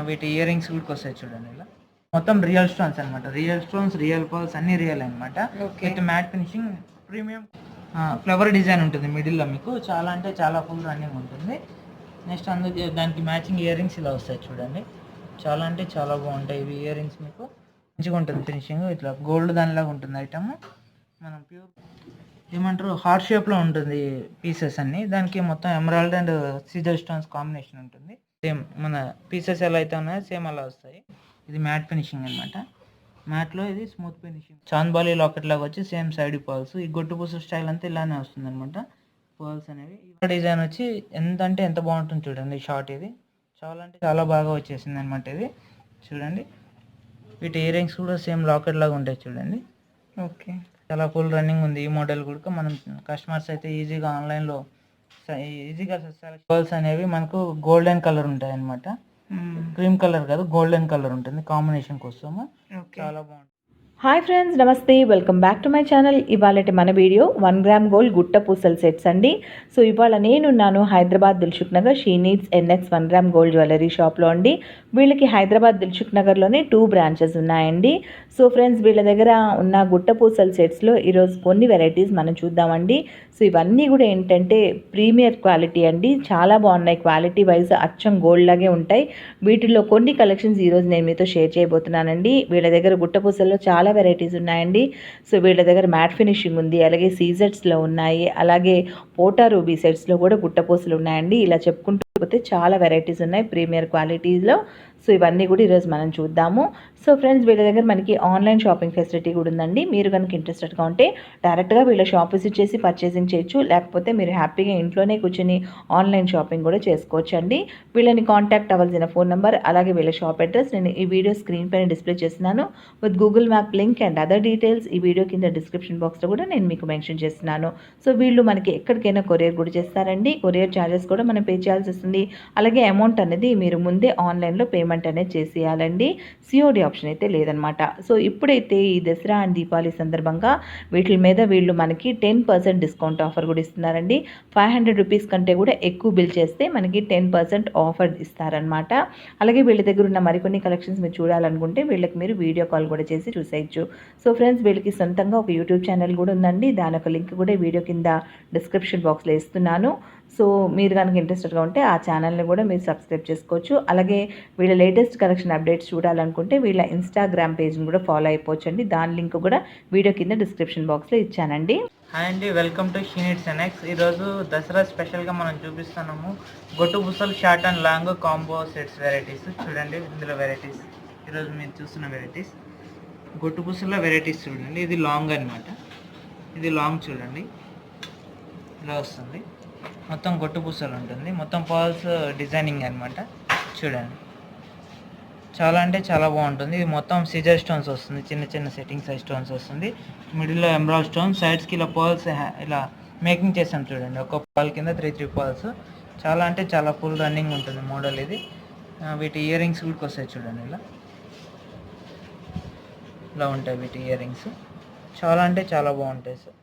వీటి ear rings కూడా వస్తాయి చూడండి. ఇలా మొత్తం రియల్ స్టోన్స్ అనమాట. రియల్ స్టోన్స్, రియల్ పర్ల్స్ అన్ని రియల్ అనమాట. With matte finishing, premium flower design ఉంటుంది మిడిల్లో మీకు. చాలా అంటే చాలా ఫుల్ రన్నింగ్ ఉంటుంది. నెక్స్ట్ అందుకే దానికి మ్యాచింగ్ ఇయర్ రింగ్స్ ఇలా వస్తాయి చూడండి. చాలా అంటే చాలా బాగుంటాయి ఇవి ఇయర్ రింగ్స్. మీకు మంచిగా ఉంటుంది ఫినిషింగ్. ఇట్లా గోల్డ్ దానిలాగా ఉంటుంది ఐటమ్. మనం ప్యూర్ ఏమంటారు హార్ట్ షేప్లో ఉంటుంది పీసెస్ అన్నీ. దానికి మొత్తం emerald and CZ stones combination ఉంటుంది. సేమ్ మన పీసెస్ ఎలా అయితే ఉన్నాయో సేమ్ అలా వస్తాయి. ఇది మ్యాట్ ఫినిషింగ్ అనమాట. మ్యాట్లో ఇది స్మూత్ ఫినిషింగ్. చాంద్బాలి లాకెట్ లాగా వచ్చి సేమ్ సైడ్ పర్ల్స్. ఈ గొట్టుపూస స్టైల్ అంతా ఇలానే వస్తుంది అనమాట. పర్ల్స్ అనేవి డిజైన్ వచ్చి ఎంత అంటే ఎంత బాగుంటుంది చూడండి. షార్ట్ ఇది చాలా అంటే చాలా బాగా వచ్చేసింది అనమాట. ఇది చూడండి. వీటి ఇయర్ రింగ్స్ కూడా సేమ్ లాకెట్ లాగా ఉంటాయి చూడండి. ఓకే, చాలా ఫుల్ రన్నింగ్ ఉంది ఈ మోడల్ కూడా. మనం కస్టమర్స్ అయితే ఈజీగా ఆన్లైన్లో ఈజీగా పర్ల్స్ అనేవి మనకు గోల్డెన్ కలర్ ఉంటాయి అనమాట. క్రీమ్ కలర్ కాదు, గోల్డెన్ కలర్ ఉంటుంది కాంబినేషన్ కోసము. చాలా బాగుంటుంది. హాయ్ ఫ్రెండ్స్, నమస్తే, welcome back to my channel. ఇవాళ మన వీడియో 1 గ్రామ్ గోల్డ్ గుట్ట పూసల సెట్స్ అండి. సో ఇవాళ నేనున్నాను Hyderabad Dilsukh Nagar She Needs NX 1 gram gold jewellery షాప్లో అండి. వీళ్ళకి హైదరాబాద్ దిల్సుఖ్ నగర్లోనే 2 బ్రాంచెస్ ఉన్నాయండి. సో ఫ్రెండ్స్, వీళ్ళ దగ్గర ఉన్న గుట్ట పూసల సెట్స్లో ఈరోజు కొన్ని వెరైటీస్ మనం చూద్దామండి. సో ఇవన్నీ కూడా ఏంటంటే ప్రీమియర్ క్వాలిటీ అండి. చాలా బాగున్నాయి, క్వాలిటీ వైజ్ అచ్చం గోల్డ్ లాగే ఉంటాయి. వీటిల్లో కొన్ని కలెక్షన్స్ ఈరోజు నేను మీతో షేర్ చేయబోతున్నానండి. వీళ్ళ దగ్గర గుట్ట పూసల్లో చాలా వెరైటీస్ ఉన్నాయండి. సో వీళ్ళ దగ్గర మ్యాట్ ఫినిషింగ్ ఉంది, అలాగే సీజెట్స్లో ఉన్నాయి, అలాగే పోటా రూబీ సెట్స్లో కూడా గుట్టపూసలు ఉన్నాయండి. ఇలా చెప్పుకుంటూ పోతే చాలా వెరైటీస్ ఉన్నాయి ప్రీమియర్ క్వాలిటీస్లో. సో ఇవన్నీ కూడా ఈరోజు మనం చూద్దాము. సో ఫ్రెండ్స్, వీళ్ళ దగ్గర మనకి ఆన్లైన్ షాపింగ్ ఫెసిలిటీ కూడా ఉందండి. మీరు కనుక ఇంట్రెస్టెడ్గా ఉంటే డైరెక్ట్గా వీళ్ళ షాప్ విజిట్ చేసి పర్చేసింగ్ చేయొచ్చు. లేకపోతే మీరు హ్యాపీగా ఇంట్లోనే కూర్చొని ఆన్లైన్ షాపింగ్ కూడా చేసుకోవచ్చు అండి. వీళ్ళని కాంటాక్ట్ అవ్వాల్సిన ఫోన్ నెంబర్ అలాగే వీళ్ళ షాప్ అడ్రస్ నేను ఈ వీడియో స్క్రీన్ పైన డిస్ప్లే చేస్తున్నాను. With Google map link and other details ఈ వీడియో కింద డిస్క్రిప్షన్ బాక్స్లో కూడా నేను మీకు మెన్షన్ చేస్తున్నాను. సో వీళ్ళు మనకి ఎక్కడికైనా కొరియర్ కూడా చేస్తారండి. కొరియర్ ఛార్జెస్ కూడా మనం పే చేయాల్సి వస్తుంది. అలాగే అమౌంట్ అనేది మీరు ముందే ఆన్లైన్లో పేమెంట్ అనేది చేసేయాలండి. సిఓడి ఆప్షన్ అయితే లేదనమాట. సో ఇప్పుడైతే ఈ దసరా అండ్ దీపావళి సందర్భంగా వీటి మీద వీళ్ళు మనకి 10% డిస్కౌంట్ ఆఫర్ కూడా ఇస్తున్నారండి. 500 రూపీస్ కంటే కూడా ఎక్కువ బిల్ చేస్తే మనకి 10% ఆఫర్ ఇస్తారనమాట. అలాగే వీళ్ళ దగ్గర ఉన్న మరికొన్ని కలెక్షన్స్ మీరు చూడాలనుకుంటే వీళ్ళకి మీరు వీడియో కాల్ కూడా చేసి చూసేయచ్చు. సో ఫ్రెండ్స్, వీళ్ళకి సొంతంగా ఒక యూట్యూబ్ ఛానల్ కూడా ఉందండి. దాని ఒక లింక్ కూడా వీడియో కింద డిస్క్రిప్షన్ బాక్స్లో ఇస్తున్నాను. సో మీరు కనుక ఇంట్రెస్టెడ్గా ఉంటే ఆ ఛానల్ని కూడా మీరు సబ్స్క్రైబ్ చేసుకోవచ్చు. అలాగే వీళ్ళ లేటెస్ట్ కలెక్షన్ అప్డేట్స్ చూడాలనుకుంటే వీళ్ళ ఇన్స్టాగ్రామ్ పేజ్ని కూడా ఫాలో అయిపోవచ్చు అండి. దాని లింక్ కూడా వీడియో కింద డిస్క్రిప్షన్ బాక్స్లో ఇచ్చానండి. హాయ్ అండి, welcome to She Needs NX. ఈరోజు దసరా స్పెషల్గా మనం చూపిస్తున్నాము గొట్టు పూసలు short and long combo sets varieties. చూడండి ఇందులో వెరైటీస్, ఈరోజు మీరు చూస్తున్న వెరైటీస్ గొట్టు పూసల్లో వెరైటీస్ చూడండి. ఇది లాంగ్ అనమాట. ఇది లాంగ్ చూడండి, ఇలా వస్తుంది. మొత్తం గొట్టు పూసలు ఉంటుంది, మొత్తం పర్ల్స్ డిజైనింగ్ అనమాట. చూడండి, చాలా అంటే చాలా బాగుంటుంది. ఇది మొత్తం సిజర్ స్టోన్స్ వస్తుంది, చిన్న చిన్న సెట్టింగ్ సైజ్ స్టోన్స్ వస్తుంది. మిడిల్లో ఎమరాల్డ్ స్టోన్స్, సైడ్స్కి ఇలా పర్ల్స్ ఇలా మేకింగ్ చేసాం చూడండి. ఒక పర్ల్ కింద 3 పర్ల్స్. చాలా అంటే చాలా ఫుల్ రన్నింగ్ ఉంటుంది మోడల్ ఇది. వీటి ఇయర్ రింగ్స్ కూడా వస్తాయి చూడండి. ఇలా ఉంటాయి వీటి ఇయర్ రింగ్స్. చాలా అంటే చాలా బాగుంటాయి సార్.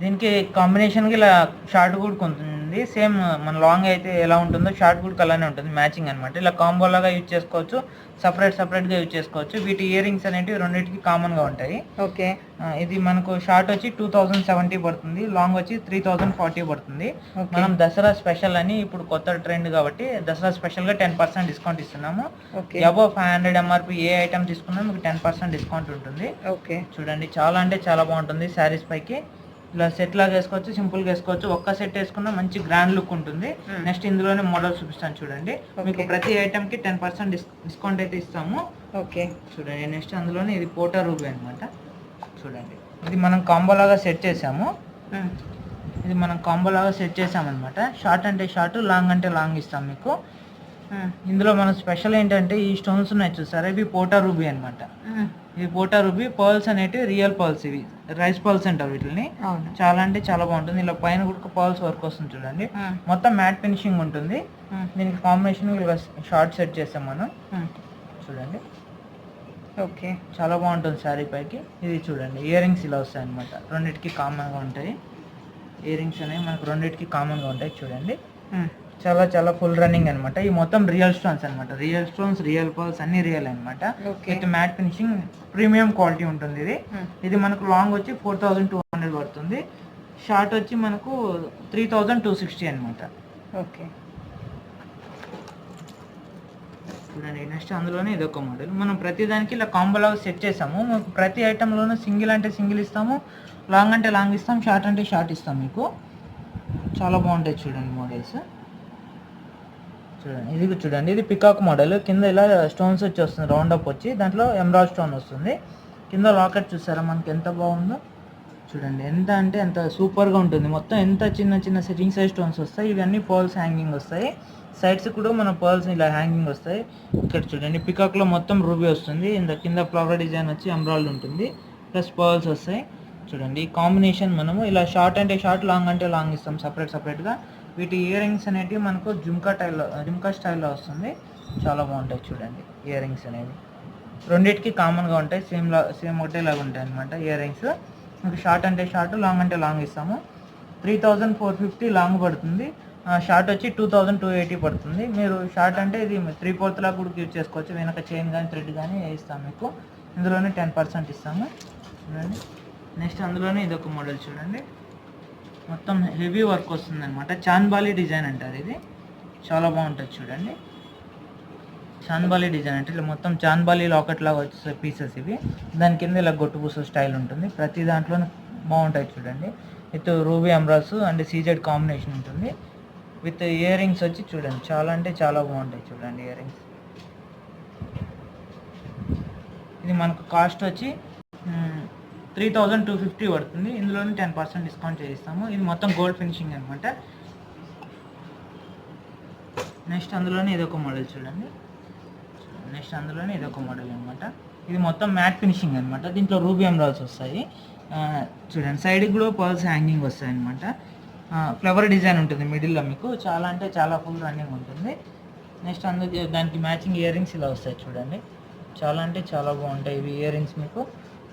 దీనికి కాంబినేషన్కి ఇలా షార్ట్ కూడా ఉంటుంది. సేమ్ మన లాంగ్ అయితే ఎలా ఉంటుందో షార్ట్ కూడా అలానే ఉంటుంది, మ్యాచింగ్ అనమాట. ఇలా కాంబో లాగా యూజ్ చేసుకోవచ్చు, సపరేట్గా యూజ్ చేసుకోవచ్చు. వీటి ఇయర్ రింగ్స్ అనేవి రెండింటికి కామన్గా ఉంటాయి. ఓకే, ఇది మనకు షార్ట్ వచ్చి 2070 పడుతుంది, లాంగ్ వచ్చి 3040 పడుతుంది. మనం దసరా స్పెషల్ అని ఇప్పుడు కొత్త ట్రెండ్ కాబట్టి దసరా స్పెషల్గా 10% డిస్కౌంట్ ఇస్తున్నాము. అబౌవ్ 500 ఎంఆర్పి ఏ ఐటమ్ తీసుకున్నా మీకు 10% డిస్కౌంట్ ఉంటుంది. ఓకే, చూడండి చాలా అంటే చాలా బాగుంటుంది. శారీస్ పైకి ఇలా సెట్ లాగా వేసుకోవచ్చు, సింపుల్గా వేసుకోవచ్చు. ఒక్క సెట్ వేసుకున్నా మంచి గ్రాండ్ లుక్ ఉంటుంది. నెక్స్ట్ ఇందులోనే మోడల్ చూపిస్తాను చూడండి. మీకు ప్రతి ఐటమ్కి 10% డిస్కౌంట్ అయితే ఇస్తాము. ఓకే, చూడండి. నెక్స్ట్ అందులోనే ఇది పోటా రూబీ అనమాట. చూడండి, ఇది మనం కాంబో లాగా సెట్ చేసాము. అనమాట. షార్ట్ అంటే షార్ట్, లాంగ్ అంటే లాంగ్ ఇస్తాం మీకు. ఇందులో మన స్పెషల్ ఏంటంటే ఈ స్టోన్స్ ఉన్నాయి చూసారా, ఇవి పోటా రూబీ అనమాట. ఇవి పోటా రూబీ పర్ల్స్ అనేటివి రియల్ పర్ల్స్. ఇవి రైస్ పర్ల్స్ అంటారు వీటిని. చాలా అంటే చాలా బాగుంటుంది. ఇలా పైన కూడా పర్ల్స్ వర్క్ వస్తుంది చూడండి. మొత్తం మ్యాట్ ఫినిషింగ్ ఉంటుంది. దీనికి కాంబినేషన్ ఇలా షార్ట్ సెట్ చేసాం మనం. చూడండి, ఓకే, చాలా బాగుంటుంది శారీ పైకి. ఇది చూడండి, ఇయర్ రింగ్స్ ఇలా వస్తాయి అనమాట. రెండింటికి కామన్గా ఉంటాయి ఇయర్ రింగ్స్ అనేవి మనకు, రెండింటికి కామన్గా ఉంటాయి చూడండి. చాలా చాలా ఫుల్ రన్నింగ్ అనమాట. ఈ మొత్తం రియల్ స్టోన్స్ అనమాట. రియల్ స్టోన్స్, రియల్ పర్ల్స్ అన్ని రియల్ అనమాట. With matte finishing, premium quality ఉంటుంది ఇది. ఇది మనకు లాంగ్ వచ్చి 4200 పడుతుంది. షార్ట్ వచ్చి మనకు 3260 అనమాట. ఓకే, చూడండి నెక్స్ట్ అందులోనే ఇదొక మోడల్. మనం ప్రతి దానికి ఇలా కాంబోలాగా సెట్ చేసాము. మీకు ప్రతి ఐటెంలోనూ సింగిల్ అంటే సింగిల్ ఇస్తాము, లాంగ్ అంటే లాంగ్ ఇస్తాం, షార్ట్ అంటే షార్ట్ ఇస్తాం. మీకు చాలా బాగుంటాయి చూడండి మోడల్స్. చూడండి ఇది చూడండి, ఇది పికాక్ మోడల్. కింద ఇలా స్టోన్స్ వచ్చి వస్తుంది, రౌండ్ అప్ వచ్చి దాంట్లో ఎమరాల్డ్ స్టోన్ వస్తుంది. కింద లాకెట్ చూసారా మనకి ఎంత బాగుందో చూడండి. ఎంత అంటే ఎంత సూపర్గా ఉంటుంది. మొత్తం ఎంత చిన్న చిన్న రింగ్ సైజ్ స్టోన్స్ వస్తాయి. ఇవన్నీ పర్ల్స్ హ్యాంగింగ్ వస్తాయి. సైడ్స్ కూడా మన పర్ల్స్ ఇలా హ్యాంగింగ్ వస్తాయి. ఇక్కడ చూడండి పికాక్లో మొత్తం రూబీ వస్తుంది. కింద ఫ్లవర్ డిజైన్ వచ్చి ఎమరాల్డ్ ఉంటుంది, ప్లస్ పర్ల్స్ వస్తాయి. చూడండి ఈ కాంబినేషన్ మనము ఇలా షార్ట్ అంటే షార్ట్, లాంగ్ అంటే లాంగ్ ఇస్తాం సపరేట్గా. వీటి ఇయర్ రింగ్స్ అనేవి మనకు జుమ్కా స్టైల్లో వస్తుంది. చాలా బాగుంటాయి చూడండి ఇయర్ రింగ్స్ అనేవి. రెండింటికి కామన్గా ఉంటాయి, సేమ్ ఒకటేలాగా ఉంటాయి అనమాట ఇయర్ రింగ్స్. మీకు షార్ట్ అంటే షార్ట్, లాంగ్ అంటే లాంగ్ ఇస్తాము. 3450 లాంగ్ పడుతుంది. షార్ట్ వచ్చి 2280 పడుతుంది. మీరు షార్ట్ అంటే ఇది 3/4 లాగా కూడా యూజ్ చేసుకోవచ్చు. వెనక చైన్ కానీ థ్రెడ్ కానీ ఇస్తాం మీకు. ఇందులోనే 10% ఇస్తాము. చూడండి నెక్స్ట్ అందులోనే ఇదొక మోడల్ చూడండి. మొత్తం హెవీ వర్క్ వస్తుంది అనమాట. చాన్బాలి డిజైన్ అంటారు ఇది. చాలా బాగుంటుంది చూడండి. చాన్బాలి డిజైన్ అంటే ఇలా మొత్తం చాన్బాలి లాకెట్ లాగా వచ్చే పీసెస్ ఇవి. దాని కింద ఇలా గొట్టుపూస స్టైల్ ఉంటుంది. ప్రతి దాంట్లోనే బాగుంటాయి చూడండి. With ruby emeralds and CZ combination ఉంటుంది. విత్ ఇయర్ రింగ్స్ వచ్చి చూడండి చాలా అంటే చాలా బాగుంటాయి చూడండి ఇయర్ రింగ్స్. ఇది మనకు కాస్ట్ వచ్చి 3250 పడుతుంది. ఇందులోనే 10% డిస్కౌంట్ చేయిస్తాము. ఇది మొత్తం గోల్డ్ ఫినిషింగ్ అనమాట. నెక్స్ట్ అందులోనే ఇదొక మోడల్ చూడండి. నెక్స్ట్ అందులోనే ఇదొక మోడల్ అనమాట. ఇది మొత్తం మ్యాట్ ఫినిషింగ్ అనమాట. దీంట్లో రూబీ ఎమరాల్డ్స్ వస్తాయి. చూడండి సైడ్కి కూడా పర్ల్స్ హ్యాంగింగ్ వస్తాయి అనమాట. ఫ్లవర్ డిజైన్ ఉంటుంది మిడిల్లో. మీకు చాలా అంటే చాలా ఫుల్ రన్నింగ్ ఉంటుంది. నెక్స్ట్ దానికి మ్యాచింగ్ ఇయర్ రింగ్స్ ఇలా వస్తాయి చూడండి. చాలా అంటే చాలా బాగుంటాయి ఇవి ఇయర్ రింగ్స్.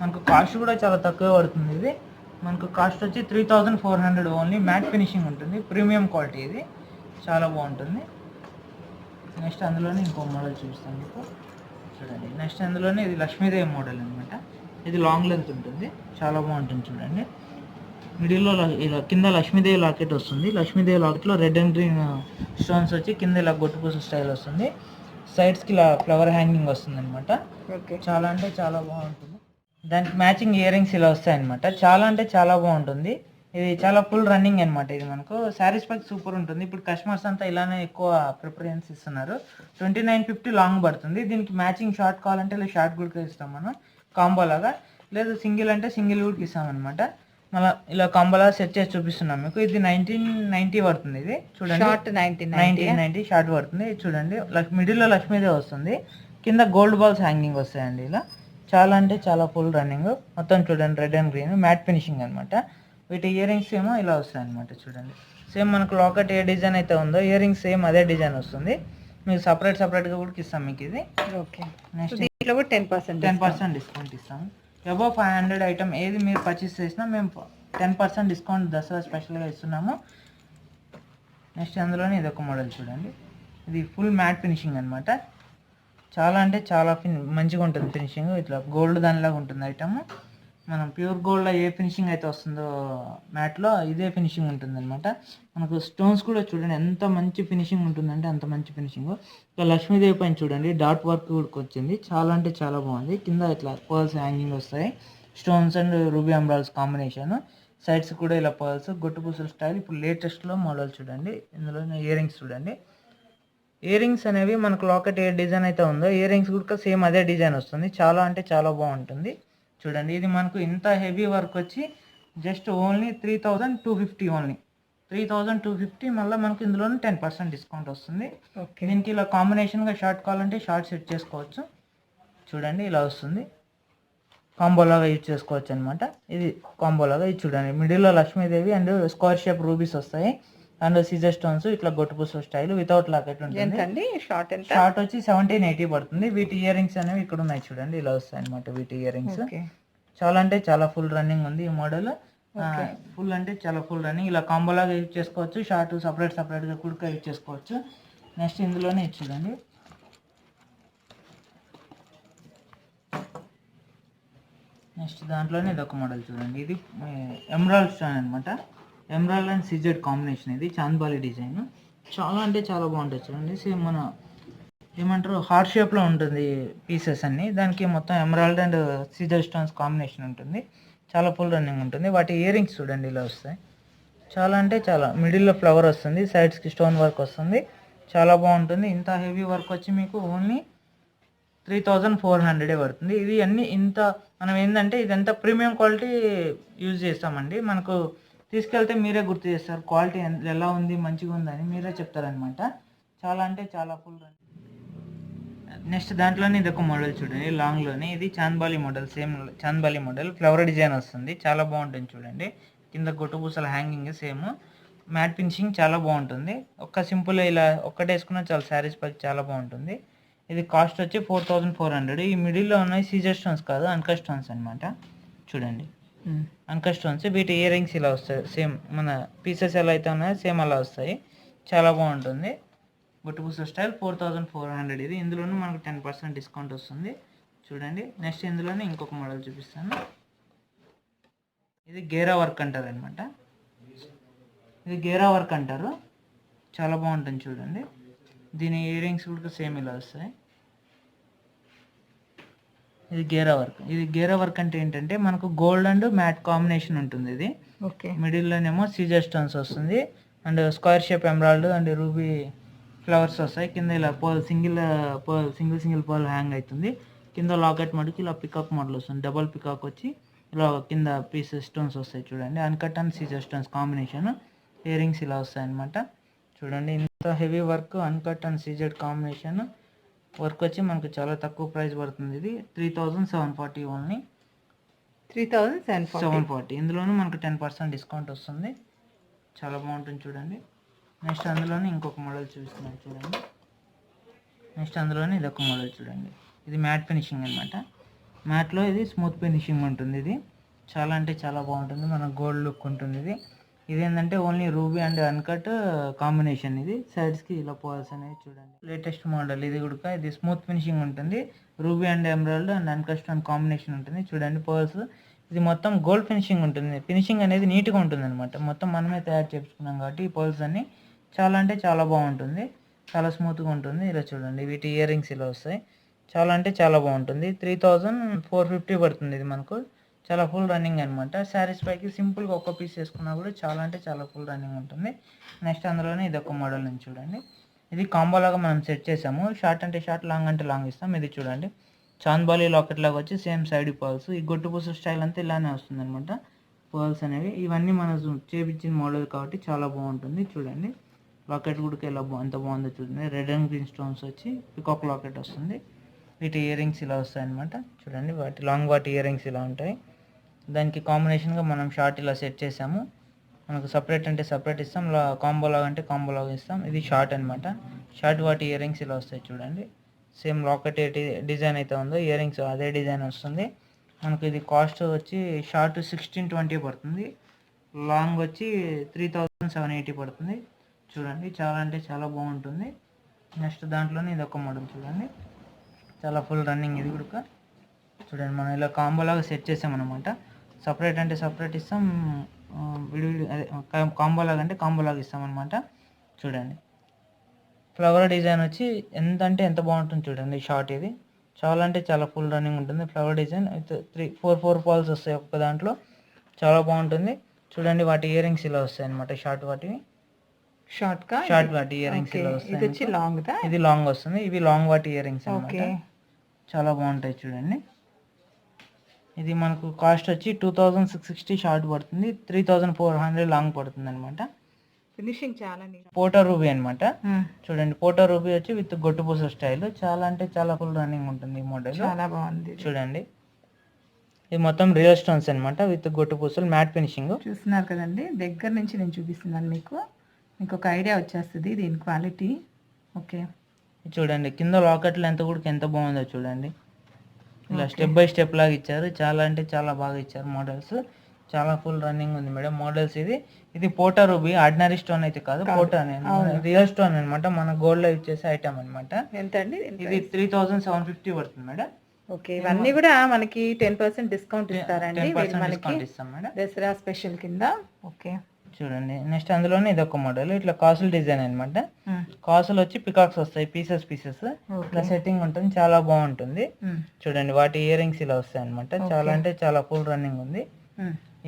మనకు కాస్ట్ కూడా చాలా తక్కువ పడుతుంది. ఇది మనకు కాస్ట్ వచ్చి 3400 ఓన్లీ. మ్యాట్ ఫినిషింగ్ ఉంటుంది, ప్రీమియం క్వాలిటీ. ఇది చాలా బాగుంటుంది. నెక్స్ట్ అందులోనే ఇంకో మోడల్ చూపిస్తాను మీకు చూడండి. నెక్స్ట్ అందులోనే ఇది లక్ష్మీదేవి మోడల్ అనమాట. ఇది లాంగ్ లెంత్ ఉంటుంది, చాలా బాగుంటుంది చూడండి. మిడిల్లో ఇలా కింద లక్ష్మీదేవి లాకెట్ వస్తుంది. లక్ష్మీదేవి లాకెట్లో రెడ్ అండ్ గ్రీన్ స్టోన్స్ వచ్చి కింద ఇలా గొట్టుపూస స్టైల్ వస్తుంది. సైడ్స్కి ఇలా ఫ్లవర్ హ్యాంగింగ్ వస్తుంది అనమాట. చాలా అంటే చాలా బాగుంటుంది. దానికి మ్యాచింగ్ ఇయర్ రింగ్స్ ఇలా వస్తాయి అనమాట. చాలా అంటే చాలా బాగుంటుంది. ఇది చాలా ఫుల్ రన్నింగ్ అనమాట. ఇది మనకు శారీస్ పైకి సూపర్ ఉంటుంది. ఇప్పుడు కస్టమర్స్ అంతా ఇలానే ఎక్కువ ప్రిఫరెన్స్ ఇస్తున్నారు. 2950 లాంగ్ పడుతుంది. దీనికి మ్యాచింగ్ షార్ట్ కావాలంటే ఇలా షార్ట్ కూడా ఇస్తాం మనం కాంబో లాగా. లేదు సింగిల్ అంటే సింగిల్ కూడా ఇస్తాం అనమాట. మళ్ళీ ఇలా కాంబోలా సెట్ చేసి చూపిస్తున్నాం మీకు. ఇది 1990 పడుతుంది. ఇది చూడండి షార్ట్ 1990 షార్ట్ పడుతుంది. చూడండి మిడిల్లో లక్ష్మీదేవి వస్తుంది, కింద గోల్డ్ బాల్స్ హ్యాంగింగ్ వస్తాయండి ఇలా. చాలా అంటే చాలా ఫుల్ రన్నింగ్. మొత్తం చూడండి red and green matte finishing అనమాట. వీటి ఇయర్ రింగ్స్ ఏమో ఇలా వస్తాయి అనమాట. చూడండి సేమ్ మనకు లాకెట్ ఏ డిజైన్ అయితే ఉందో ఇయర్ రింగ్స్ సేమ్ అదే డిజైన్ వస్తుంది. మీకు సపరేట్గా కూడా ఇస్తాం మీకు ఇది. ఓకే నెక్స్ట్ దీంట్లో కూడా 10% డిస్కౌంట్ ఇస్తాము. అబౌవ్ 500 ఐటమ్ ఏది మీరు పర్చేస్ చేసినా మేము 10% డిస్కౌంట్ దసరా స్పెషల్గా ఇస్తున్నాము. నెక్స్ట్ అందులోనే ఇదొక మోడల్ చూడండి. ఇది ఫుల్ మ్యాట్ ఫినిషింగ్ అనమాట. చాలా అంటే చాలా మంచిగా ఉంటుంది ఫినిషింగ్. ఇట్లా గోల్డ్ దానిలాగా ఉంటుంది ఐటమ్. మనం ప్యూర్ గోల్డ్లో ఏ ఫినిషింగ్ అయితే వస్తుందో మ్యాట్లో ఇదే ఫినిషింగ్ ఉంటుంది అనమాట. మనకు స్టోన్స్ కూడా చూడండి ఎంత మంచి ఫినిషింగ్ ఉంటుందంటే అంత మంచి ఫినిషింగ్. ఇట్లా లక్ష్మీదేవి పైన చూడండి డాట్ వర్క్ కూడా వచ్చింది. చాలా అంటే చాలా బాగుంది. కింద ఇట్లా పర్ల్స్ హ్యాంగింగ్ వస్తాయి, stones and ruby emeralds combination. Sides కూడా ఇలా పర్ల్స్ గొట్టుపూసల స్టైల్. ఇప్పుడు లేటెస్ట్లో మోడల్ చూడండి. ఇందులో ఇయర్ రింగ్స్ చూడండి. ఇయర్ రింగ్స్ అనేవి మనకు లాకెట్ ఏ డిజైన్ అయితే ఉందో ఇయర్ రింగ్స్ కూడా సేమ్ అదే డిజైన్ వస్తుంది. చాలా అంటే చాలా బాగుంటుంది చూడండి. ఇది మనకు ఇంత హెవీ వర్క్ వచ్చి జస్ట్ ఓన్లీ 3250 ఓన్లీ 3250. మళ్ళీ మనకు ఇందులోనే 10% డిస్కౌంట్ వస్తుంది. దీనికి ఇలా కాంబినేషన్గా షార్ట్ కావాలంటే షార్ట్ సెట్ చేసుకోవచ్చు. చూడండి ఇలా వస్తుంది. కాంబోలాగా యూజ్ చేసుకోవచ్చు అనమాట. ఇది కాంబోలాగా ఇది చూడండి. మిడిల్లో Lakshmidevi and square shape rubies వస్తాయి అండ్ సీజర్ స్టోన్స్ ఇట్లా గొట్టుపూస స్టైల్ వితౌట్ లాకెట్ ఉంటుంది. షార్ట్ వచ్చి 1780 పడుతుంది. వీటి ఇయర్ రింగ్స్ అనేవి ఇక్కడ ఉన్నాయి చూడండి ఇలా వస్తాయి అనమాట. వీటి ఇయర్ రింగ్స్ చాలా అంటే చాలా ఫుల్ రన్నింగ్ ఉంది ఈ మోడల్. ఫుల్ అంటే చాలా ఫుల్ రన్నింగ్. ఇలా కాంబోలాగా యూజ్ చేసుకోవచ్చు, షార్ట్ సపరేట్గా కుడుక యూజ్ చేసుకోవచ్చు. నెక్స్ట్ ఇందులోనే చూడండి, నెక్స్ట్ దాంట్లోనే ఇదొక మోడల్ చూడండి. ఇది ఎమరాల్డ్ స్టోన్ అనమాట. Emerald and CZ combination. ఇది చాంద్బాలి డిజైన్. చాలా అంటే చాలా బాగుంటుంది చూడండి. సేమ్ మన ఏమంటారు హార్ట్ షేప్లో ఉంటుంది పీసెస్ అన్నీ. దానికి మొత్తం emerald and CZ stones combination ఉంటుంది. చాలా ఫుల్ రన్నింగ్ ఉంటుంది. వాటి ఇయర్ రింగ్స్ చూడండి ఇలా వస్తాయి. చాలా అంటే చాలా మిడిల్లో ఫ్లవర్ వస్తుంది, సైడ్స్కి స్టోన్ వర్క్ వస్తుంది. చాలా బాగుంటుంది. ఇంత హెవీ వర్క్ వచ్చి మీకు ఓన్లీ 3400 పడుతుంది. ఇది అన్నీ ఇంత మనం ఏంటంటే ఇదంతా ప్రీమియం క్వాలిటీ యూజ్ చేస్తామండి. మనకు తీసుకెళ్తే మీరే గుర్తు చేస్తారు క్వాలిటీ ఎలా ఉంది, మంచిగా ఉందని మీరే చెప్తారనమాట. చాలా అంటే చాలా ఫుల్ రన్. నెక్స్ట్ దాంట్లోనే ఇది ఒక మోడల్ చూడండి, లాంగ్లోనే. ఇది chandbali model, same chandbali model. Flower design వస్తుంది, చాలా బాగుంటుంది చూడండి. కింద గొట్టుపూసల హ్యాంగింగ్ సేమ్. మ్యాట్ ఫినిషింగ్ చాలా బాగుంటుంది. ఒక్క సింపుల్ ఇలా ఒక్కటే వేసుకున్నా చాలా శారీస్ పైకి చాలా బాగుంటుంది. ఇది కాస్ట్ వచ్చి 4400. ఈ మిడిల్లో ఉన్నాయి సీజర్ స్టోన్స్ కాదు, అన్కట్ స్టోన్స్ అనమాట. చూడండి అన్కట్ స్టోన్స్. వీటి ఇయర్ రింగ్స్ ఇలా వస్తాయి. సేమ్ మన పీసెస్ ఎలా అయితే ఉన్నాయో సేమ్ అలా వస్తాయి. చాలా బాగుంటుంది. గొట్టుపూసల స్టైల్ 4400 ఇది. ఇందులోనూ మనకు 10% డిస్కౌంట్ వస్తుంది చూడండి. నెక్స్ట్ ఇందులోనే ఇంకొక మోడల్ చూపిస్తాను. ఇది గేరా వర్క్ అంటారు అనమాట. ఇది గేరా వర్క్ అంటారు. చాలా బాగుంటుంది చూడండి. దీని ఇయర్ రింగ్స్ కూడా సేమ్ ఇలా వస్తాయి. ఇది గేరా వర్క్. ఇది గేరా వర్క్ అంటే ఏంటంటే మనకు గోల్డ్ అండ్ మ్యాట్ కాంబినేషన్ ఉంటుంది. ఇది మిడిల్లోనేమో సీజర్ స్టోన్స్ వస్తుంది and square shape emerald and ruby flowers వస్తాయి. కింద ఇలా సింగిల్ పర్ల్ హ్యాంగ్ అవుతుంది. కింద లాకెట్ మటుకు ఇలా పికాక్ మోడల్ వస్తుంది. డబల్ పికాక్ వచ్చి ఇలా కింద పీసెస్ స్టోన్స్ వస్తాయి చూడండి. Uncut and CZ stones combination. Ear rings ఇలా వస్తాయి అనమాట. చూడండి ఇంత heavy work, uncut and CZ combination work వచ్చి మనకు చాలా తక్కువ ప్రైస్ పడుతుంది. ఇది 3740 ఓన్లీ. 3740. ఇందులోనూ మనకు 10% డిస్కౌంట్ వస్తుంది. చాలా బాగుంటుంది చూడండి. నెక్స్ట్ అందులోనే ఇంకొక మోడల్ చూపిస్తున్నాను చూడండి. నెక్స్ట్ అందులోనే ఇదొక మోడల్ చూడండి. ఇది మ్యాట్ ఫినిషింగ్ అనమాట. మ్యాట్లో ఇది స్మూత్ ఫినిషింగ్ ఉంటుంది. ఇది చాలా అంటే చాలా బాగుంటుంది. మన గోల్డ్ లుక్ ఉంటుంది. ఇది ఏంటంటే only ruby and uncut combination. ఇది సైడ్స్కి ఇలా పోల్స్ అనేవి చూడండి. లేటెస్ట్ మోడల్ ఇది కూడా. ఇది స్మూత్ ఫినిషింగ్ ఉంటుంది. Ruby and emerald and uncut stone combination ఉంటుంది చూడండి. పర్ల్స్. ఇది మొత్తం గోల్డ్ ఫినిషింగ్ ఉంటుంది. ఫినిషింగ్ అనేది నీట్గా ఉంటుంది అనమాట. మొత్తం మనమే తయారు చేసుకున్నాం కాబట్టి ఈ పర్ల్స్ అన్ని చాలా అంటే చాలా బాగుంటుంది. చాలా స్మూత్గా ఉంటుంది. ఇలా చూడండి. వీటి ఇయర్ రింగ్స్ ఇలా వస్తాయి. చాలా అంటే చాలా బాగుంటుంది. 3450 పడుతుంది ఇది మనకు. చాలా ఫుల్ రన్నింగ్ అనమాట. శారీస్ పైకి సింపుల్గా ఒక్క పీస్ వేసుకున్నా కూడా చాలా అంటే చాలా ఫుల్ రన్నింగ్ ఉంటుంది. నెక్స్ట్ అందులోనే ఇది ఒక మోడల్ నుంచి చూడండి. ఇది కాంబోలాగా మనం సెట్ చేసాము. షార్ట్ అంటే షార్ట్, లాంగ్ అంటే లాంగ్ ఇస్తాం. ఇది చూడండి చాంద్బాలి లాకెట్ లాగా వచ్చి సేమ్ సైడ్ పర్ల్స్. ఈ గొట్టుపూస స్టైల్ అంతా ఇలానే వస్తుంది అనమాట. పర్ల్స్ అనేవి ఇవన్నీ మనం చేపించిన మోడల్ కాబట్టి చాలా బాగుంటుంది చూడండి. లాకెట్ కూడా ఎలా ఎంత బాగుందో చూడండి. రెడ్ అండ్ గ్రీన్ స్టోన్స్ వచ్చి పికాక్ లాకెట్ వస్తుంది. వీటి ఇయర్ రింగ్స్ ఇలా వస్తాయి అనమాట. చూడండి వాటి ఇయర్ రింగ్స్ ఇలా ఉంటాయి. దానికి కాంబినేషన్గా మనం షార్ట్ ఇలా సెట్ చేసాము. మనకు సపరేట్ అంటే సపరేట్ ఇస్తాం, కాంబోలాగా అంటే కాంబోలాగా ఇస్తాం. ఇది షార్ట్ అనమాట. షార్ట్ వాటి ఇయర్ రింగ్స్ ఇలా వస్తాయి చూడండి. సేమ్ లాకెట్ డిజైన్ అయితే ఉందో ఇయర్ రింగ్స్ అదే డిజైన్ వస్తుంది మనకు. ఇది కాస్ట్ వచ్చి షార్ట్ 1620 పడుతుంది. లాంగ్ వచ్చి 3780 పడుతుంది చూడండి. చాలా అంటే చాలా బాగుంటుంది. నెక్స్ట్ దాంట్లోనే ఇది ఒక మోడల్ చూడండి. చాలా ఫుల్ రన్నింగ్ ఇది కూడా. చూడండి మనం ఇలా కాంబోలాగా సెట్ చేసామన్నమాట. సపరేట్ అంటే సపరేట్ ఇస్తాం, విడివిడి అదే కాంబోలాగా అంటే కాంబోలాగా ఇస్తామన్నమాట. చూడండి ఫ్లవర్ డిజైన్ వచ్చి ఎంత అంటే ఎంత బాగుంటుంది చూడండి. షార్ట్ ఇది చాలా అంటే చాలా ఫుల్ రన్నింగ్ ఉంటుంది. ఫ్లవర్ డిజైన్ విత్ 4 పాల్స్ వస్తాయి ఒక్క దాంట్లో. చాలా బాగుంటుంది చూడండి. వాటి ఇయర్ రింగ్స్ ఇలా వస్తాయి అనమాట. షార్ట్ వాటి ఇయర్ రింగ్స్ ఇలా వస్తాయి. ఇది లాంగ్ వస్తుంది. ఇవి లాంగ్ వాటి ఇయర్ రింగ్స్ అనమాట. చాలా బాగుంటాయి చూడండి. ఇది మనకు కాస్ట్ వచ్చి 2660 షార్ట్ పడుతుంది. 3400 లాంగ్ పడుతుంది అనమాట. ఫినిషింగ్ చాలా పోటా రూబీ అనమాట. చూడండి పోటా రూబీ వచ్చి విత్ గొట్టుపూస స్టైల్. చాలా అంటే చాలా ఫుల్ రన్నింగ్ ఉంటుంది ఈ మోడల్. చాలా బాగుంది చూడండి. ఇది మొత్తం రియల్ స్టోన్స్ అనమాట విత్ గొట్టుపూసలు, మ్యాట్ ఫినిషింగ్. చూస్తున్నారు కదండి, దగ్గర నుంచి నేను చూపిస్తున్నాను మీకు ఒక ఐడియా వచ్చేస్తుంది దీని క్వాలిటీ. ఓకే చూడండి కింద లాకెట్ లెంత్ కూడా ఎంత బాగుందో చూడండి. ఇలా స్టెప్ బై స్టెప్ లాగా ఇచ్చారు. చాలా అంటే చాలా బాగా ఇచ్చారు మోడల్స్. చాలా ఫుల్ రన్నింగ్ ఉంది మేడం మోడల్స్. ఇది పోటా రూబీ, ఆర్డినరీ స్టోన్ అయితే కాదు, పోటా రియల్ స్టోన్ అనమాట, మన గోల్డ్ లో యూజ్ చేసే ఐటమ్ అనమాట. ఎంత అండి ఇది 3750 పడుతుంది మేడం. ఓకే, ఇవన్నీ కూడా మనకి 10% డిస్కౌంట్ ఇస్తారండి. 10% డిస్కౌంట్ ఇస్తాం మేడం దసరా స్పెషల్ కింద. ఓకే చూడండి, నెక్స్ట్ అందులోనే ఇది ఒక మోడల్, ఇట్లా కాసులు డిజైన్ అనమాట. కాసులు వచ్చి పికాక్స్ వస్తాయి, పీసెస్ ఇట్లా సెట్టింగ్ ఉంటుంది, చాలా బాగుంటుంది. చూడండి వాటి ఇయర్ రింగ్స్ ఇలా వస్తాయి అనమాట. చాలా అంటే చాలా ఫుల్ రన్నింగ్ ఉంది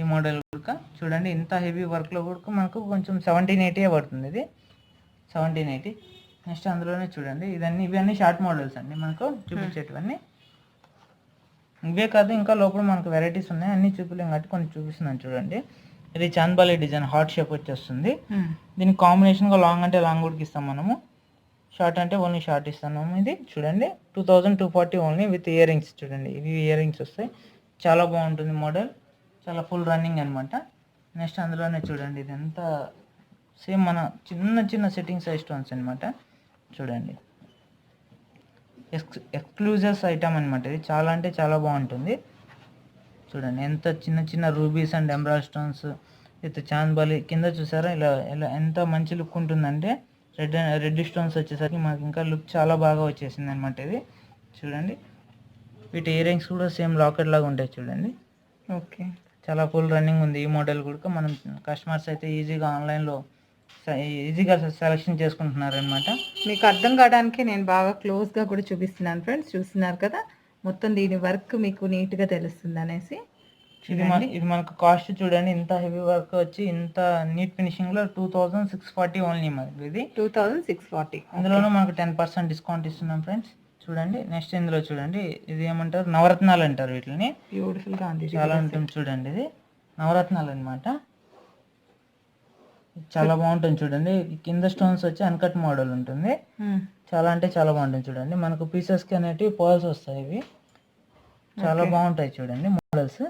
ఈ మోడల్ కూడా. చూడండి ఇంత హెవీ వర్క్ లో కూడా మనకు కొంచెం 1780 పడుతుంది, ఇది 1780. నెక్స్ట్ అందులోనే చూడండి ఇవన్నీ షార్ట్ మోడల్స్ అండి మనకు చూపించేటివన్నీ. ఇవే కాదు ఇంకా లోపల మనకు వెరైటీస్ ఉన్నాయి, అన్ని చూపించలేం కాబట్టి కొన్ని చూపిస్తున్నాను చూడండి. ఇది చాంద్బాలి డిజైన్, హార్ట్ షేప్ వచ్చేస్తుంది. దీనికి కాంబినేషన్గా లాంగ్ అంటే లాంగ్ కూడా ఇస్తాం మనము, షార్ట్ అంటే ఓన్లీ షార్ట్ ఇస్తున్నాము. ఇది చూడండి 2240 ఓన్లీ విత్ ఇయర్ రింగ్స్. చూడండి ఇవి ఇయర్ రింగ్స్ వస్తాయి, చాలా బాగుంటుంది మోడల్, చాలా ఫుల్ రన్నింగ్ అనమాట. నెక్స్ట్ అందులోనే చూడండి ఇదంతా సేమ్ మన చిన్న సెట్టింగ్ సైజ్ స్టోన్స్ అనమాట. చూడండి ఎక్స్క్లూజివ్స్ ఐటమ్ అనమాట, ఇది చాలా అంటే చాలా బాగుంటుంది. చూడండి ఎంత చిన్న rubies and emerald stones with chandbali కింద చూసారా, ఇలా ఎంత మంచి లుక్ ఉంటుందంటే రెడ్ స్టోన్స్ వచ్చేసరికి మనకి ఇంకా లుక్ చాలా బాగా వచ్చేసింది అనమాట. ఇది చూడండి వీటి ఇయర్ రింగ్స్ కూడా సేమ్ లాకెట్ లాగా ఉంటాయి చూడండి. ఓకే, చాలా ఫుల్ రన్నింగ్ ఉంది ఈ మోడల్ కూడా. మనం కస్టమర్స్ అయితే ఈజీగా ఆన్లైన్లో ఈజీగా సెలెక్షన్ చేసుకుంటున్నారు అనమాట. మీకు అర్థం కావడానికి నేను బాగా క్లోజ్గా కూడా చూపిస్తున్నాను ఫ్రెండ్స్, చూస్తున్నారు కదా మొత్తం దీని వర్క్ మీకు నీట్గా తెలుస్తుంది అనేసి. ఇది మనకు కాస్ట్ చూడండి, ఇంత హెవీ వర్క్ వచ్చి ఇంత నీట్ ఫినిషింగ్ లో 2640 ఓన్లీ మనకి. ఇది 2640, అందులోనూ మనకు 10% డిస్కౌంట్ ఇస్తున్నాం ఫ్రెండ్స్. చూడండి నెక్స్ట్ ఇందులో చూడండి, ఇది ఏమంటారు, నవరత్నాలు అంటారు వీటిని. బ్యూటిఫుల్ గా ఉంది, చాలా ఉంటుంది చూడండి, ఇది నవరత్నాలు అనమాట. చాలా బాగుంటుంది చూడండి. కింద స్టోన్స్ వచ్చి అన్కట్ మోడల్ ఉంటుంది, చాలా అంటే చాలా బాగుంటుంది చూడండి. మనకు పీసెస్ కి అనేటివి పర్ల్స్ వస్తాయి, ఇవి చాలా బాగుంటాయి చూడండి మోడల్స్.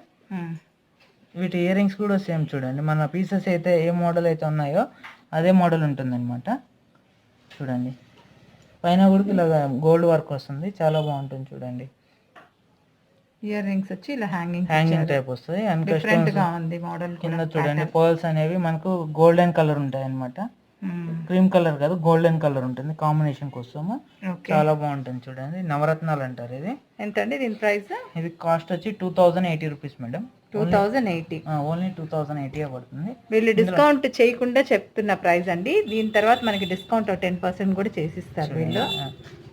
వీటి ఇయర్ రింగ్స్ కూడా సేమ్ చూడండి, మన పీసెస్ అయితే ఏ మోడల్ అయితే ఉన్నాయో అదే మోడల్ ఉంటుంది అనమాట. చూడండి పైన కూడా ఇలా గోల్డ్ వర్క్ వస్తుంది, చాలా బాగుంటుంది చూడండి. ఇయర్ రింగ్స్ వచ్చి ఇలా హ్యాంగింగ్ టైప్ వస్తుంది. డిఫరెంట్ గా ఉంది మోడల్. కింద చూడండి పర్ల్స్ అనేవి మనకు గోల్డెన్ కలర్ ఉంటాయి అనమాట, క్రీమ్ కలర్ కాదు గోల్డెన్ కలర్ ఉంటుంది కాంబినేషన్ కోసము, చాలా బాగుంటుంది చూడండి. నవరత్నాలు అంటారు. ఇది ఎంత అండి దీని ప్రైస్? ఇది కాస్ట్ వచ్చి 2080 రూపీస్ మేడం. 2080 ఓన్లీ 2080 పడుతుంది. వీళ్ళు డిస్కౌంట్ చేయకుండా చెప్తున్న ప్రైస్ అండి. దీని తర్వాత మనకి డిస్కౌంట్ 10% కూడా చేసిస్తారు వీళ్ళు.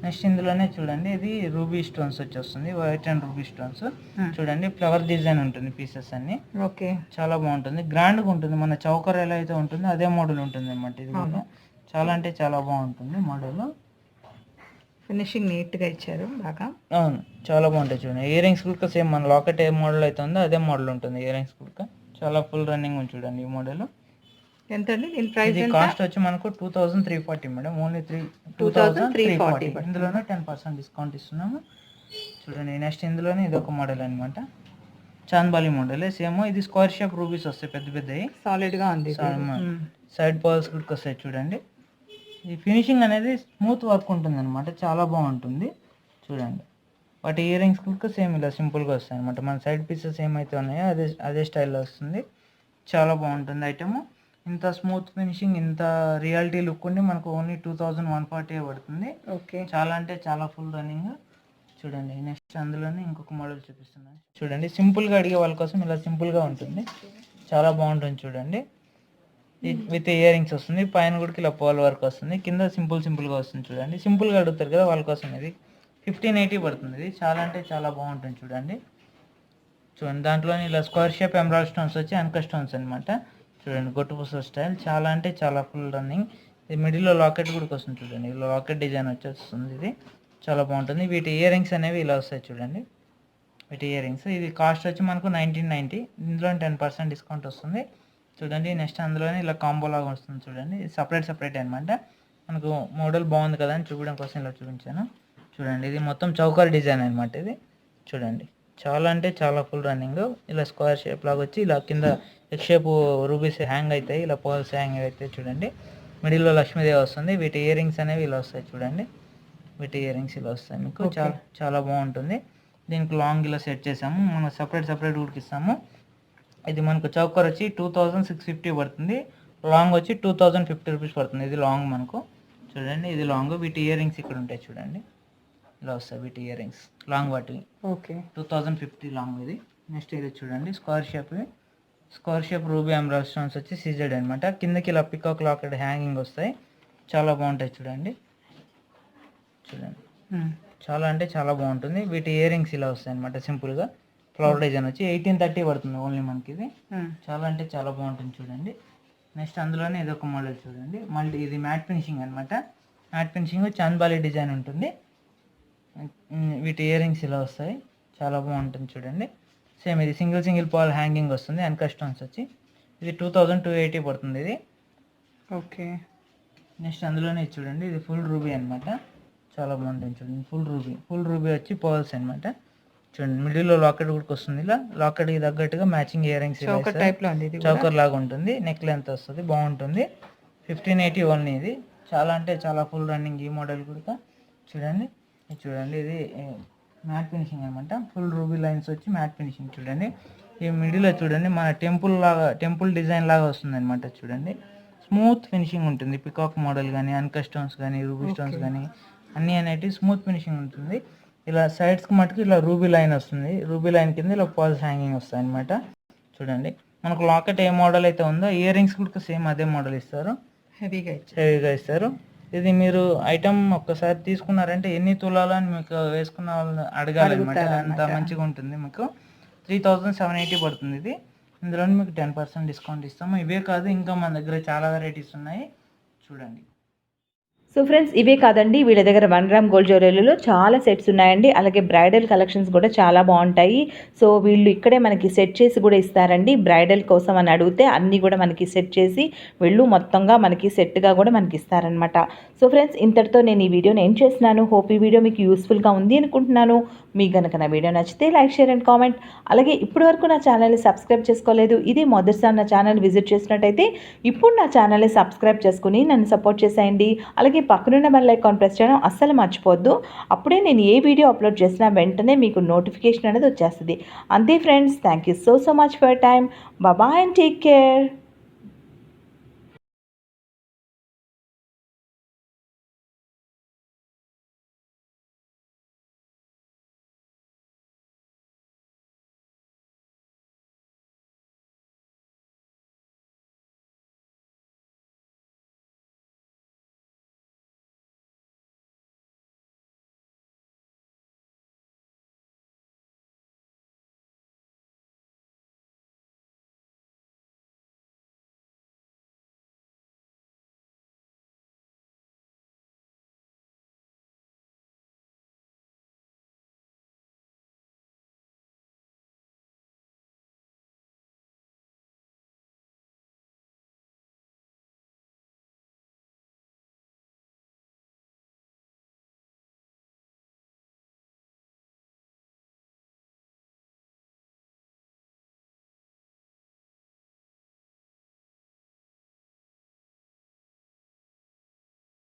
నెక్స్ట్ ఇందులోనే చూడండి, ఇది రూబీ స్టోన్స్ వచ్చేస్తుంది, వైట్ అండ్ రూబీ స్టోన్స్. చూడండి ఫ్లవర్ డిజైన్ ఉంటుంది పీసెస్ అన్ని. ఓకే, చాలా బాగుంటుంది, గ్రాండ్ గా ఉంటుంది. మన చౌకర్ ఎలా అయితే ఉంటుందో అదే మోడల్ ఉంటుంది అనమాట. ఇది కూడా చాలా అంటే చాలా బాగుంటుంది మోడల్. ఫినిషింగ్ నీట్ గా ఇచ్చారు బాగా. అవును, చాలా బాగుంటాయి చూడండి. ఇయర్ రింగ్స్ కూడా సేమ్ మన లాకెట్ ఏ మోడల్ అయితే ఉందో అదే మోడల్ ఉంటుంది. ఇయర్ రింగ్స్ కూడా చాలా ఫుల్ రన్నింగ్ ఉంది చూడండి ఈ మోడల్. ఎంత అండి దీని ప్రైస్? కాస్ట్ వచ్చి మనకు 2340 మేడం, ఓన్లీ 2340. ఇందులోనే 10% డిస్కౌంట్ ఇస్తున్నాము చూడండి. నెక్స్ట్ ఇందులోనే ఇది ఒక మోడల్ అనమాట, చాంద్బాలి మోడల్ సేమ్. ఇది స్క్వేర్ షేప్ రూబీస్ వస్తాయి, పెద్దవి సాలిడ్ గా ఉంది. సైడ్ పర్ల్స్ కూడా వస్తాయి చూడండి. ఈ ఫినిషింగ్ అనేది స్మూత్ వర్క్ ఉంటుంది అనమాట, చాలా బాగుంటుంది చూడండి. వాటి ఇయర్ రింగ్స్ కూడా సేమ్ ఇలా సింపుల్గా వస్తాయి అనమాట. మన సైడ్ పీసెస్ ఏమైతే ఉన్నాయో అదే స్టైల్లో వస్తుంది, చాలా బాగుంటుంది ఐటమ్. ఇంత స్మూత్ ఫినిషింగ్, ఇంత రియాలిటీ లుక్ ఉండి మనకు ఓన్లీ 2140 పడుతుంది. ఓకే, చాలా అంటే చాలా ఫుల్ రన్నింగ్ చూడండి. నెక్స్ట్ అందులోనే ఇంకొక మోడల్ చూపిస్తున్నాను చూడండి. సింపుల్గా అడిగే వాళ్ళ కోసం ఇలా సింపుల్గా ఉంటుంది, చాలా బాగుంటుంది చూడండి. విత్ ఇయర్ రింగ్స్ వస్తుంది, పైన కూడా ఇలా పోల్ వర్క్ వస్తుంది, కింద సింపుల్గా వస్తుంది చూడండి. సింపుల్గా అడుగుతారు కదా వాళ్ళ కోసం ఇది 1580 పడుతుంది. ఇది చాలా అంటే చాలా బాగుంటుంది చూడండి. దాంట్లోనే ఇలా స్క్వేర్ షేప్ ఎమరాల్డ్ స్టోన్స్ వచ్చి అన్కట్ స్టోన్స్ అనమాట. చూడండి గొట్టుపూస స్టైల్, చాలా అంటే చాలా ఫుల్ రన్నింగ్. ఇది మిడిల్లో లాకెట్ కూడా వస్తుంది చూడండి, ఇలా లాకెట్ డిజైన్ వచ్చేస్తుంది. ఇది చాలా బాగుంటుంది. వీటి ఇయర్ రింగ్స్ అనేవి ఇలా వస్తాయి చూడండి, వీటి ఇయర్ రింగ్స్. ఇది కాస్ట్ వచ్చి మనకు 1990, ఇందులో 10% డిస్కౌంట్ వస్తుంది చూడండి. నెక్స్ట్ అందులోనే ఇలా కాంబో లాగా వస్తుంది చూడండి, సపరేట్ అనమాట. మనకు మోడల్ బాగుంది కదా అని చూపించడం కోసం ఇలా చూపించాను చూడండి. ఇది మొత్తం చౌకర్ డిజైన్ అనమాట. ఇది చూడండి చాలా అంటే చాలా ఫుల్ రన్నింగ్. ఇలా స్క్వేర్ షేప్ లాగా వచ్చి ఇలా కింద ఎక్ షేప్ రూబీస్ హ్యాంగ్ అవుతాయి, ఇలా పర్ల్స్ హ్యాంగ్ అవుతాయి చూడండి. మిడిల్లో లక్ష్మీదేవి వస్తుంది. వీటి ఇయర్ రింగ్స్ అనేవి ఇలా వస్తాయి చూడండి, వీటి ఇయర్ రింగ్స్ ఇలా వస్తాయి మీకు. చాలా బాగుంటుంది. దీనికి లాంగ్ ఇలా సెట్ చేసాము, మనం సపరేట్ ఉడికిస్తాము. ఇది మనకు చౌకర్ వచ్చి 2650 పడుతుంది, లాంగ్ వచ్చి 2050 రూపీస్ పడుతుంది. ఇది లాంగ్ మనకు చూడండి, ఇది లాంగ్. వీటి ఇయర్ రింగ్స్ ఇక్కడ ఉంటాయి చూడండి, ఇలా వస్తాయి వీటి ఇయర్ రింగ్స్ లాంగ్ వాటి. ఓకే 2050 లాంగ్ ఇది. నెక్స్ట్ ఇది చూడండి square shape ruby emerald stones వచ్చి సీజెడ్ అనమాట. కిందకి ఇలా పికాక్ లాకెట్ హ్యాంగింగ్ వస్తాయి, చాలా బాగుంటాయి చూడండి. చాలా అంటే చాలా బాగుంటుంది. వీటి ఇయర్ రింగ్స్ ఇలా వస్తాయి అనమాట సింపుల్గా. ఫ్లవర్ డిజైన్ వచ్చి 1830 పడుతుంది ఓన్లీ మనకి. ఇది చాలా అంటే చాలా బాగుంటుంది చూడండి. నెక్స్ట్ అందులోనే ఇది ఒక మోడల్ చూడండి, మళ్ళీ ఇది మ్యాట్ ఫినిషింగ్ అనమాట. మ్యాట్ ఫినిషింగ్ చాంద్బాలి డిజైన్ ఉంటుంది. వీటి ఇయర్ రింగ్స్ ఇలా వస్తాయి, చాలా బాగుంటుంది చూడండి. సేమ్ ఇది సింగిల్ పాల్ హ్యాంగింగ్ వస్తుంది. అన్కా స్టోన్స్ వచ్చి ఇది 2280 పడుతుంది ఇది. ఓకే నెక్స్ట్ అందులోనే ఇది చూడండి, ఇది ఫుల్ రూబీ అనమాట, చాలా బాగుంటుంది చూడండి. ఫుల్ రూబీ వచ్చి పర్ల్స్ అనమాట చూడండి. మిడిల్లో లాకెట్ కూడా వస్తుంది, ఇలా లాకెట్కి తగ్గట్టుగా మ్యాచింగ్ ఇయర్ రింగ్స్ చౌకర్ లాగా ఉంటుంది. నెక్ లెంత్ వస్తుంది, బాగుంటుంది. 1580 ఓన్లీ ఇది. చాలా అంటే చాలా ఫుల్ రన్నింగ్ ఈ మోడల్ కూడా చూడండి. ఇది మ్యాట్ ఫినిషింగ్ అనమాట. ఫుల్ రూబీ లైన్స్ వచ్చి మ్యాట్ ఫినిషింగ్ చూడండి. ఈ మిడిల్లో చూడండి మన టెంపుల్ డిజైన్ లాగా వస్తుంది అనమాట చూడండి. స్మూత్ ఫినిషింగ్ ఉంటుంది. పికాక్ మోడల్ కానీ అన్కా స్టోన్స్ కానీ రూబీ స్టోన్స్ కానీ అన్నీ అనేటివి స్మూత్ ఫినిషింగ్ ఉంటుంది. ఇలా సైడ్స్కి మటుకు ఇలా రూబీ లైన్ వస్తుంది, రూబీ లైన్ కింద ఇలా పాల్స్ హ్యాంగింగ్ వస్తాయి అనమాట చూడండి. మనకు లాకెట్ ఏ మోడల్ అయితే ఉందో ఇయర్ రింగ్స్ కూడా సేమ్ అదే మోడల్ ఇస్తారు, హెవీగా ఇస్తారు. ఇది మీరు ఐటమ్ ఒక్కసారి తీసుకున్నారంటే ఎన్ని తులాలని మీకు వేసుకున్న వాళ్ళని అడగాలన్నమాట, అంత మంచిగా ఉంటుంది. మీకు 3780 పడుతుంది ఇది. ఇందులో మీకు 10% డిస్కౌంట్ ఇస్తాము. ఇవే కాదు ఇంకా మన దగ్గర చాలా వెరైటీస్ ఉన్నాయి చూడండి. సో ఫ్రెండ్స్, ఇవే కాదండి, వీళ్ళ దగ్గర 1 గ్రామ్ గోల్డ్ జ్యువెలరీలో చాలా సెట్స్ ఉన్నాయండి. అలాగే బ్రైడల్ కలెక్షన్స్ కూడా చాలా బాగుంటాయి. సో వీళ్ళు ఇక్కడే మనకి సెట్ చేసి కూడా ఇస్తారండి. బ్రైడల్ కోసం అని అడిగితే అన్నీ కూడా మనకి సెట్ చేసి వీళ్ళు మొత్తంగా మనకి సెట్గా కూడా మనకి ఇస్తారనమాట. సో ఫ్రెండ్స్, ఇంతటితో నేను ఈ వీడియోని ఏం చేస్తున్నాను. హోప్ ఈ వీడియో మీకు యూస్ఫుల్గా ఉంది అనుకుంటున్నాను. మీకు కనుక నా వీడియో నచ్చితే లైక్, షేర్ అండ్ కామెంట్. అలాగే ఇప్పటి వరకు నా ఛానల్ని సబ్స్క్రైబ్ చేసుకోలేదు, ఇది మొదటిసారి నా ఛానల్ విజిట్ చేసినట్టయితే ఇప్పుడు నా ఛానల్ని సబ్స్క్రైబ్ చేసుకుని నన్ను సపోర్ట్ చేసేయండి. అలాగే పక్కనున్న బెల్ ఐకాన్ ప్రెస్ చేయడం అస్సలు మర్చిపోద్దు. అప్పుడే నేను ఏ వీడియో అప్లోడ్ చేసినా వెంటనే మీకు నోటిఫికేషన్ అనేది వచ్చేస్తుంది. అంతే friends, thank you so much for your time. Bye and take care.